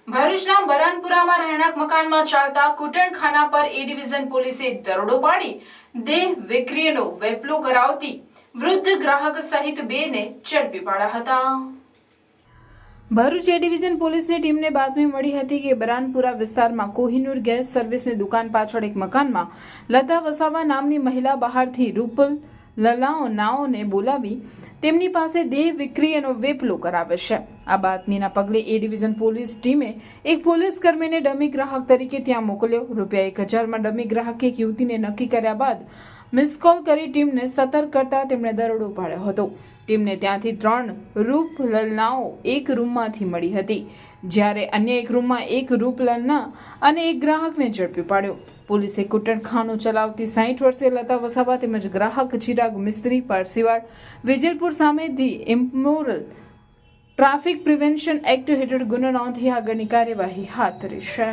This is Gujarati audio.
ભરૂચના બરાનપુરામાં રહેણાંક મકાનમાં ચાલતા કૂટણખાના પર એ ડિવિઝન પોલીસે દરોડો પાડી દેહ વિક્રીનો વેપલો કરાવતી વૃદ્ધ ગ્રાહક સહિત બેને ઝડપી પાડ્યા હતા। ભરૂચ એ ડિવિઝન પોલીસની ટીમને બાતમી મળી હતી કે બરાનપુરા વિસ્તારમાં કોહિનૂર ગેસ સર્વિસની દુકાન પાછળ એક મકાનમાં લતા વસાવા નામની મહિલા બહારથી રૂપલ લલાઓને બોલાવી તેમની પાસે દેહ વિક્રીનો વેપલો કરાવે છે। આ બાતમીના પગલે એ ડિવિઝન પોલીસ ટીમે એક પોલીસ કર્મીને ડમી ગ્રાહક તરીકે ત્યાં મોકલ્યો। ₹1000માં ડમી ગ્રાહકે એક યુવતીને નક્કી કર્યા બાદ મિસ કોલ કરી ટીમને સતર્ક કરતા તેમણે દરોડો પાડ્યો હતો। ટીમને ત્યાંથી 3 રૂપલલનાઓ એક રૂમમાંથી મળી હતી, જ્યારે અન્ય એક રૂમમાં એક રૂપલલના અને એક ગ્રાહકને ઝડપી પાડ્યો। પોલીસે કૂટણખાનું ચલાવતી 60 વર્ષીય લતા વસાવા તેમજ ગ્રાહક ચિરાગ મિસ્ત્રી પારસીવાડ વિજલપુર સામે ધી ઇમ્મોરલ ટ્રાફિક પ્રિવેન્શન એક્ટ હેઠળ ગુનો નોંધી આગળની કાર્યવાહી હાથ ધરી છે।